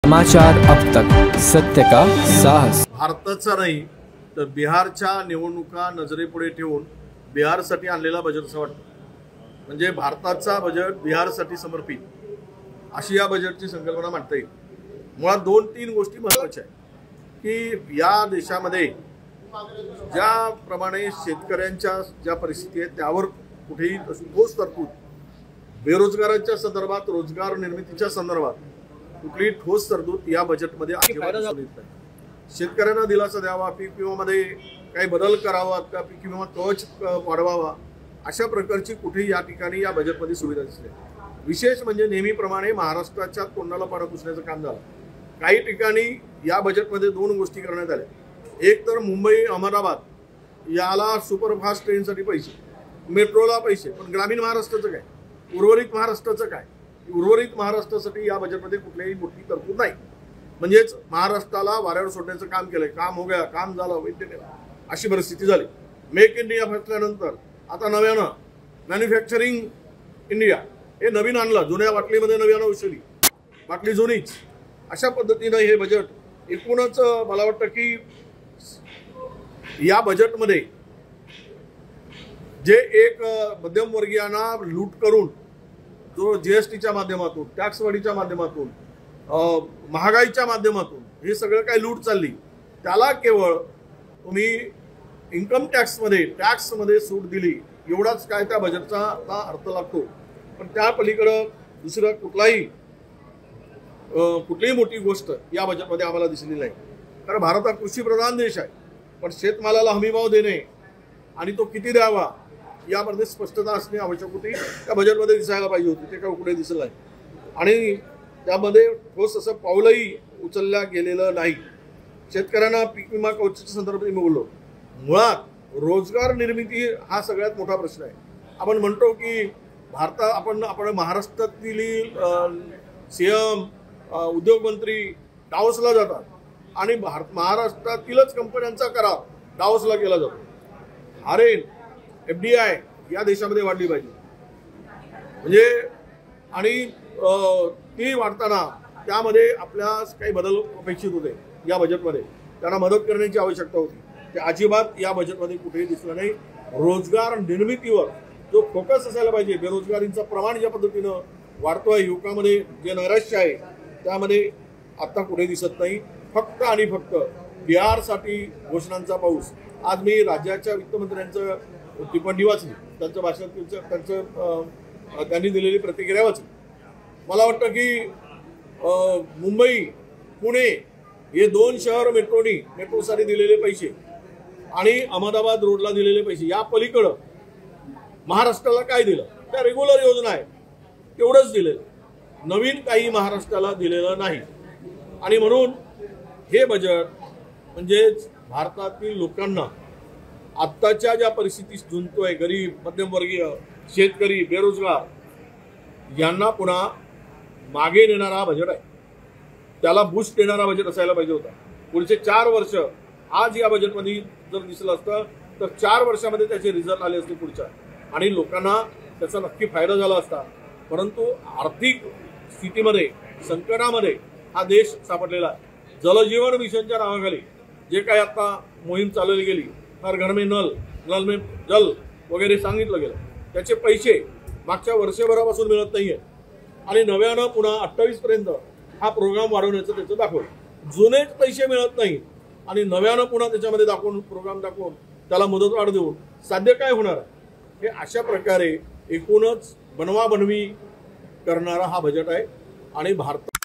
समाचार अब तक, सत्य का साहस। भारताचा नाही तर बिहारच्या निवडणुका नजरेपुढे ठेवून बिहारसाठी आणलेला बजेट असं वाटतं। म्हणजे भारताचा बजेट बिहारसाठी समर्पित अशी या बजेटची संकल्पना मांडता येईल। मुळात 2-3 गोष्टी महत्त्वाच्या आहेत की या देशामध्ये ज्याप्रमाणे शेतकऱ्यांच्या ज्या परिस्थिती आहेत त्यावर कुठेही ठोस तरतूद, बेरोजगारांच्या संदर्भात, रोजगार निर्मितीच्या संदर्भात कुठलीही ठोस तरतूद या बजेटमध्ये अजिबात दिसून येत नाही। शेतकऱ्यांना दिलासा द्यावा, पीक विम्यामध्ये काही बदल करावा, का पीक विमा कवच वाढवावा, अशा प्रकारची कुठेही या ठिकाणी या बजेटमध्ये सुविधा दिसली। विशेष म्हणजे नेहमीप्रमाणे महाराष्ट्राच्या तोंडाला पाणी पुसण्याचं काम झालं। काही ठिकाणी या बजेटमध्ये 2 गोष्टी करण्यात आल्या। एक तर मुंबई अहमदाबाद याला सुपरफास्ट ट्रेनसाठी पैसे, मेट्रोला पैसे, पण ग्रामीण महाराष्ट्राचं काय, उर्वरित महाराष्ट्राचं काय? उर्वरित महाराष्ट्रासाठी या बजेटमध्ये कुठलीही मोठी तरतूद नाही। म्हणजेच महाराष्ट्राला वाऱ्यावर सोडण्याचं काम केलंय। काम हो गया, काम झालं, वैद्य अशी परिस्थिती झाली। मेक इंडिया म्हटल्यानंतर आता नव्यानं मॅन्युफॅक्चरिंग इंडिया हे नवीन आणलं, जुन्या बाटलीमध्ये नव्यानं औषधी, बाटली जुनीच, अशा पद्धतीनं हे बजेट एकूणच मला वाटतं की या बजेटमध्ये जे एक मध्यमवर्गीयांना लूट करून जो जीएसटीच्या माध्यमातून, टॅक्सवाढीच्या माध्यमातून, महागाईच्या माध्यमातून हे सगळं काही लूट चालली, त्याला केवळ तुम्ही इन्कम टॅक्समध्ये सूट दिली एवढाच काय त्या बजेटचा अर्थ लागतो। पण त्या पलीकडे दुसरं कुठलीही मोठी गोष्ट या बजेटमध्ये आम्हाला दिसली नाही। कारण भारत हा कृषीप्रधान देश आहे, पण शेतमालाला हमीभाव देणे आणि तो किती द्यावा यामध्ये स्पष्टता असणे आवश्यक होती। त्या बजेटमध्ये दिसायला पाहिजे होती, ते काय कुठे दिसलं नाही आणि त्यामध्ये ठोस असं पाऊलही उचलल्या गेलेलं नाही। शेतकऱ्यांना पीक विमा कवचाच्या संदर्भात मी बोललो। मुळात रोजगार निर्मिती हा सगळ्यात मोठा प्रश्न आहे। आपण म्हणतो की आपण महाराष्ट्रातील सीएम, उद्योगमंत्री डावोसला जातात आणि महाराष्ट्रातीलच कंपन्यांचा करार डावोसला केला जातो। अरे FDI या देशामध्ये वाढली पाहिजे म्हणजे, आणि ती वाढताना त्यामध्ये आपल्या काही बदल अपेक्षित होते या बजेटमध्ये, त्यांना मदत करण्याची आवश्यकता होती, ते अजिबात या बजेटमध्ये कुठेही दिसलं नाही। रोजगार निर्मितीवर जो फोकस असायला पाहिजे, बेरोजगारीचं प्रमाण ज्या पद्धतीनं वाढतोय, युवकांमध्ये जे नैराश्य आहे त्यामध्ये आता कुठे दिसत नाही। फक्त आणि फक्त बिहारसाठी घोषणांचा पाऊस। आज मी राज्याच्या वित्तमंत्र्यांचं टिप्पणी वाचली, त्यांचं भाषण, त्यांनी दिलेली प्रतिक्रिया वाचली। मला वाटतं की मुंबई, पुणे हे 2 शहर मेट्रोसाठी दिलेले पैसे आणि अहमदाबाद रोडला दिलेले पैसे, या पलीकडं महाराष्ट्राला काय दिलं? त्या रेग्युलर योजना आहे तेवढंच दिलेलं, नवीन काही महाराष्ट्राला दिलेलं नाही। आणि म्हणून हे बजेट म्हणजेच भारतातील लोकांना आत्ताच्या ज्या परिस्थितीत झुंजतोय, गरीब, मध्यमवर्गीय, शेतकरी, बेरोजगार यांना पुन्हा मागे नेणारा हा बजेट आहे। त्याला बूस्ट देणारा बजेट असायला पाहिजे होता। पुढचे 4 वर्ष आज या बजेटमध्ये जर दिसलं असतं तर 4 वर्षामध्ये त्याचे रिझल्ट आले असते पुढच्या, आणि लोकांना त्याचा नक्की फायदा झाला असता। परंतु आर्थिक स्थितीमध्ये, संकटामध्ये हा देश सापडलेला आहे। जलजीवन मिशनच्या नावाखाली जे काही आता मोहीम चालवली गेली, हर घर में नल में जल वगैरे सांगितलं गेलं, त्याचे पैसे मागच्या वर्षभरापासून मिळत नाहीये आणि नव्यानं पुन्हा 28 पर्यंत हा प्रोग्राम वाढवण्याचं त्याचं दाखवलं। जुनेच पैसे मिळत नाही आणि नव्यानं पुन्हा त्याच्यामध्ये प्रोग्राम दाखवून त्याला मुदतवाढ देऊन साध्य काय होणार आहे? हे अशा प्रकारे एकूणच बनवाबनवी करणारा हा बजेट आहे आणि भारत